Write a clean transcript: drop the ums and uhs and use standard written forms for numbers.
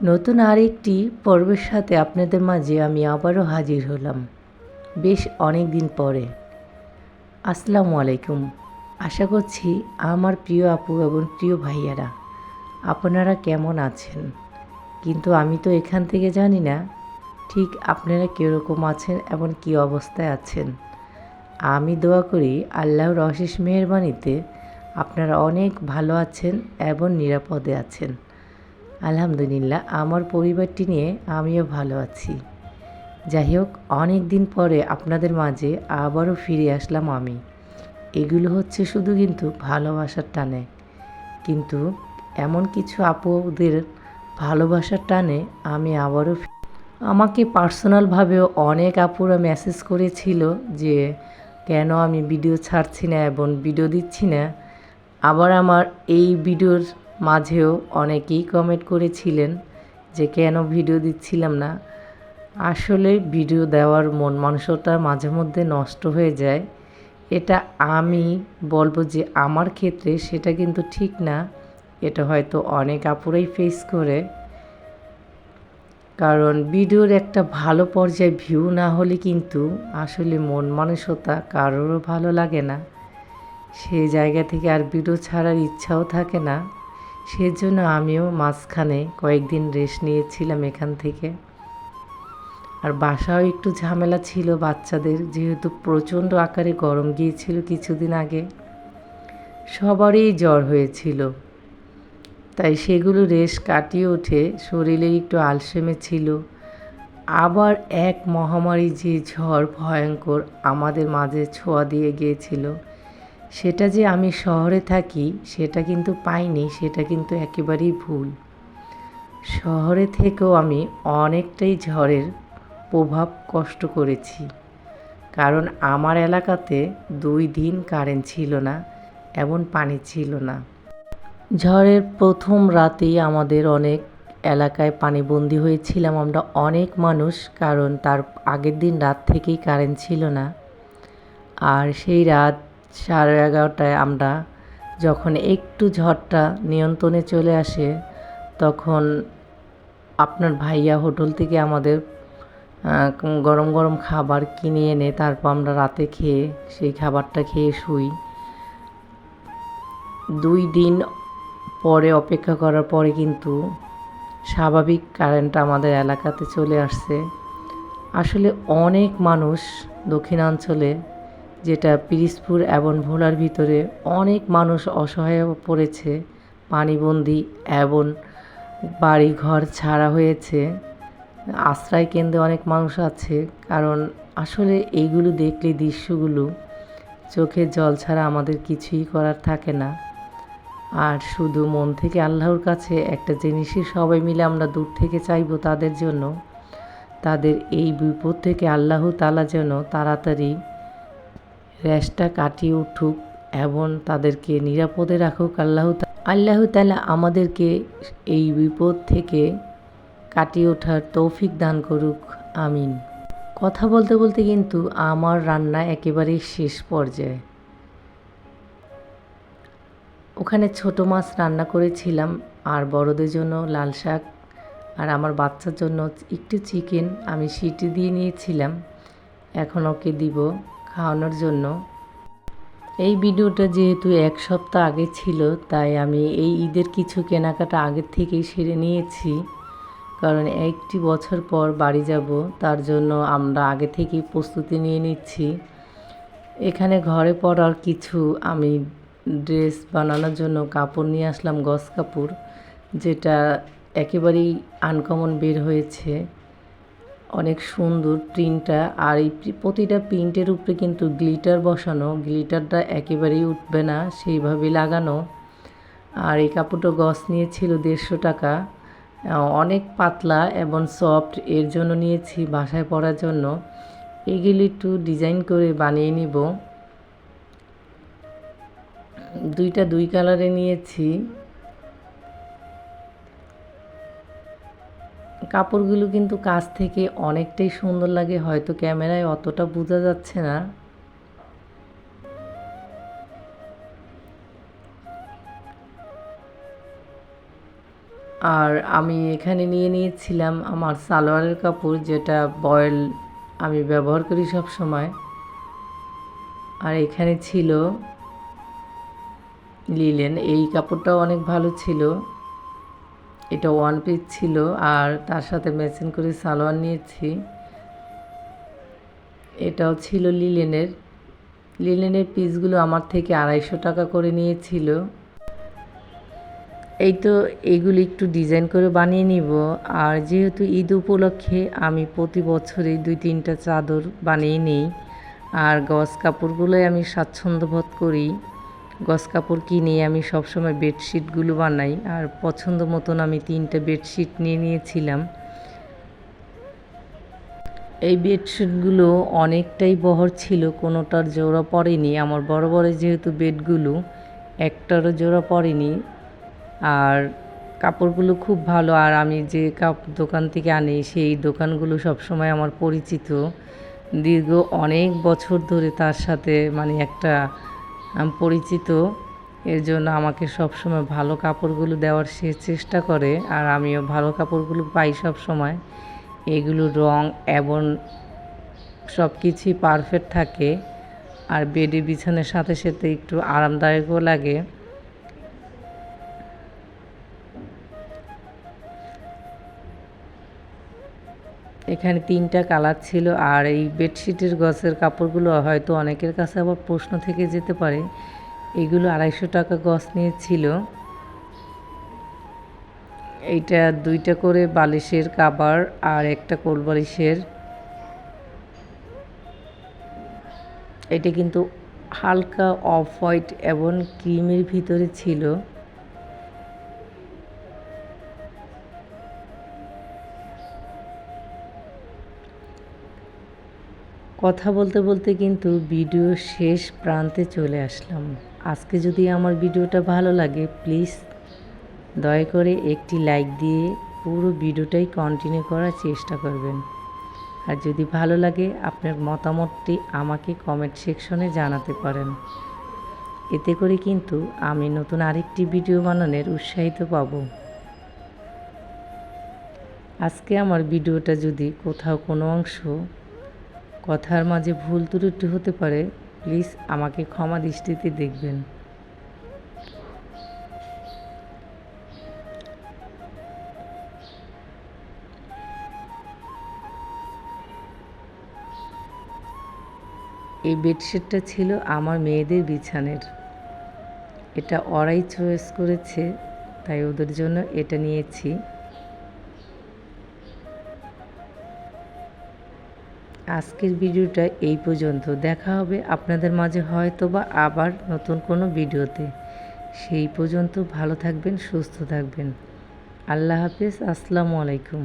নতুন আরেকটি পর্বের সাথে আপনাদের মাঝে আমি আবারও হাজির হলাম বেশ অনেক দিন পরে। আসসালামু আলাইকুম। আশা করছি আমার প্রিয় আপু এবং প্রিয় ভাইয়ারা আপনারা কেমন আছেন, কিন্তু আমি তো এখান থেকে জানি না ঠিক আপনারা কীরকম আছেন এবং কী অবস্থায় আছেন। আমি দোয়া করি আল্লাহর অশেষ মেহেরবানিতে আপনারা অনেক ভালো আছেন এবং নিরাপদে আছেন। আলহামদুলিল্লাহ, আমার পরিবারটি নিয়ে আমিও ভালো আছি। যাই হোক, অনেক দিন পরে আপনাদের মাঝে আবারও ফিরে আসলাম আমি। এগুলো হচ্ছে শুধু কিন্তু ভালোবাসার টানে, কিন্তু এমন কিছু আপুদের ভালোবাসার টানে আমি আবারও আমাকে পার্সোনালভাবেও অনেক আপুরা মেসেজ করেছিল যে কেন আমি ভিডিও ছাড়ছি না এবং ভিডিও দিচ্ছি না। আবার আমার এই ভিডিওর মাঝেও অনেকেই কমেন্ট করেছিলেন যে কেন ভিডিও দিচ্ছিলাম না। আসলে ভিডিও দেওয়ার মন মানসিকতা মাঝে মধ্যে নষ্ট হয়ে যায়। এটা আমি বলবো যে আমার ক্ষেত্রে সেটা কিন্তু ঠিক না। এটা হয়তো অনেক আপুরাই ফেস করে, কারণ ভিডিওর একটা ভালো পর্যায়ে ভিউ না হলে কিন্তু আসলে মন মানসিকতা কারোরও ভালো লাগে না। সেই জায়গা থেকে আর ভিডিও ছাড়ার ইচ্ছাও থাকে না। সেজন্য আমিও মাঝখানে কয়েকদিন রেস্ট নিয়েছিলাম এখান থেকে। আর বাসাও একটু ঝামেলা ছিল বাচ্চাদের, যেহেতু প্রচণ্ড আকারে গরম গিয়েছিল কিছুদিন আগে, সবারই জ্বর হয়েছিল। তাই সেগুলো রেশ কাটিয়ে উঠে শরীরে একটু আলসেমে ছিল। আবার এক মহামারী যে ঝড় ভয়ঙ্কর আমাদের মাঝে ছোঁয়া দিয়ে গিয়েছিল, সেটা যে আমি শহরে থাকি সেটা কিন্তু পাইনি, সেটা কিন্তু একেবারেই ভুল। শহরে থেকেও আমি অনেকটাই ঝড়ের প্রভাব কষ্ট করেছি, কারণ আমার এলাকাতে 2 দিন কারেন্ট ছিল না এবং পানি ছিল না। ঝড়ের প্রথম রাতেই আমাদের অনেক এলাকায় পানিবন্দী হয়েছিলাম আমরা অনেক মানুষ, কারণ তার আগের দিন রাত থেকেই কারেন্ট ছিল না। আর সেই রাত 11:30টায় আমরা যখন একটু ঝড়টা নিয়ন্ত্রণে চলে আসে, তখন আপনার ভাইয়া হোটেল থেকে আমাদের গরম গরম খাবার কিনে এনে তারপর আমরা রাতে খেয়ে সেই খাবারটা খেয়ে শুই। 2 দিন পরে অপেক্ষা করার পরে কিন্তু স্বাভাবিক কারেন্ট আমাদের এলাকাতে চলে আসছে। আসলে অনেক মানুষ দক্ষিণাঞ্চলে, যেটা পিরিজপুর এবং ভোলার ভিতরে অনেক মানুষ অসহায় পড়েছে, পানিবন্দী এবং বাড়ি ঘর ছাড়া হয়েছে। আশ্রয় কেন্দ্রে অনেক মানুষ আছে, কারণ আসলে এইগুলো দেখলে দৃশ্যগুলো চোখে জল ছাড়া আমাদের কিছুই করার থাকে না। আর শুধু মন থেকে আল্লাহর কাছে একটা জিনিসই সবাই মিলে আমরা দূর থেকে চাইবো তাদের জন্য, তাদের এই বিপদ থেকে আল্লাহ তাআলা যেন তাড়াতাড়ি রেশটা কাটিয়ে উঠুক এবং তাদেরকে নিরাপদে রাখুক। আল্লাহ তাআলা আমাদেরকে এই বিপদ থেকে কাটিয়ে ওঠার তৌফিক দান করুক, আমিন। কথা বলতে বলতে কিন্তু আমার রান্না একেবারেই শেষ পর্যায়ে। ওখানে ছোট মাছ রান্না করেছিলাম, আর বড়দের জন্য লাল শাক, আর আমার বাচ্চার জন্য একটু চিকেন আমি সিটি দিয়ে নিয়েছিলাম। এখন ওকে দিব খাওয়ানোর জন্য। এই ভিডিওটা যেহেতু 1 সপ্তাহ আগে ছিল, তাই আমি এই ঈদের কিছু কেনাকাটা আগের থেকেই সেরে নিয়েছি, কারণ 1টি বছর পর বাড়ি যাব, তার জন্য আমরা আগে থেকেই প্রস্তুতি নিয়ে নিচ্ছি। এখানে ঘরে পরার কিছু আমি ড্রেস বানানোর জন্য কাপড় নিয়ে আসলাম, গজ কাপড়, যেটা একেবারেই আনকমন বের হয়েছে, অনেক সুন্দর প্রিন্টটা। আর এই প্রতিটা প্রিন্টের উপরে কিন্তু গ্লিটার বসানো, গ্লিটারটা একেবারেই উঠবে না, সেইভাবে লাগানো। আর এই কাপড়টা গজ নিয়েছিল 150 টাকা, অনেক পাতলা এবং সফট, এর জন্য নিয়েছি বাসায় পরার জন্য। এগুলি একটু ডিজাইন করে বানিয়ে নিব। 2টা 2 কালারে নিয়েছি। কাপড়গুলো কিন্তু কাছ থেকে অনেকটাই সুন্দর লাগে, হয়তো ক্যামেরায় অতটা বোঝা যাচ্ছে না। আর আমি এখানে নিয়ে নিয়েছিলাম আমার সালোয়ারের কাপড়, যেটা বয়েল আমি ব্যবহার করি সব সময়। আর এখানে ছিল লিলেন, এই কাপড়টাও অনেক ভালো ছিল। এটা ওয়ান পিস ছিল আর তার সাথে ম্যাচিং করে সালোয়ার নিয়েছি। এটাও ছিল লিলেনের পিসগুলো আমার থেকে 250 টাকা করে নিয়েছিল। এই তো এইগুলি একটু ডিজাইন করে বানিয়ে নিব। আর যেহেতু ঈদ উপলক্ষে আমি প্রতি বছরই 2-3টা চাদর বানিয়ে নিই। আর গজ কাপড়গুলোই আমি স্বাচ্ছন্দ্য বোধ করি। গজ কাপড় কিনে আমি সবসময় বেডশিটগুলো বানাই। আর পছন্দ মতন আমি 3টা বেডশিট নিয়ে নিয়েছিলাম। এই বেডশিটগুলো অনেকটাই বহর ছিল, কোনোটার জোড়া পড়েনি। আমার বড় বড় যেহেতু বেডগুলো, একটারও জোড়া পড়েনি। আর কাপড়গুলো খুব ভালো। আর আমি যে দোকান থেকে আনি সেই দোকানগুলো সবসময় আমার পরিচিত, দীর্ঘ অনেক বছর ধরে তার সাথে একটা পরিচিত। এর জন্য আমাকে সবসময় ভালো কাপড়গুলো দেওয়ার সে চেষ্টা করে। আর আমিও ভালো কাপড়গুলো পাই সব সময়। এগুলো রং এবং সব কিছুই পারফেক্ট থাকে। আর বেডে বিছানার সাথে সাথে একটু আরামদায়কও লাগে। এখানে 3টা কালার ছিল। আর এই বেডশিটের গজের কাপড়গুলো হয়তো অনেকের কাছে আবার প্রশ্ন থেকে যেতে পারে, এগুলো 250 টাকা গজ নিয়েছিল। এইটা 2টা করে বালিশের কাভার আর একটা কোল বালিশের। এটা কিন্তু হালকা অফ হোয়াইট এবং ক্রিমের ভিতরে ছিল। কথা বলতে বলতে কিন্তু ভিডিও শেষ প্রান্তে চলে আসলাম। আজকে যদি আমার ভিডিওটা ভালো লাগে, প্লিজ দয়া করে একটি লাইক দিয়ে পুরো ভিডিওটাই কন্টিনিউ করার চেষ্টা করবেন। আর যদি ভালো লাগে, আপনার মতামতটি আমাকে কমেন্ট সেকশনে জানাতে পারেন। এতে করে কিন্তু আমি নতুন আরেকটি ভিডিও বানানোর উৎসাহিত পাব। আজকে আমার ভিডিওটা যদি কোথাও কোনো অংশ কথার মাঝে ভুল ত্রুটি হতে পারে, প্লিজ আমাকে ক্ষমা দৃষ্টিতে দেখবেন। এই বেডশিটটা ছিল আমার মেয়েদের বিছানের। এটা ওরাই চয়েস করেছে, তাই ওদের জন্য এটা নিয়েছি। আজকের ভিডিওটা এই পর্যন্ত। দেখা হবে আপনাদের মাঝে হয়তোবা আবার নতুন কোনো ভিডিওতে। সেই পর্যন্ত ভালো থাকবেন, সুস্থ থাকবেন। আল্লাহ হাফেজ। আসসালামু আলাইকুম।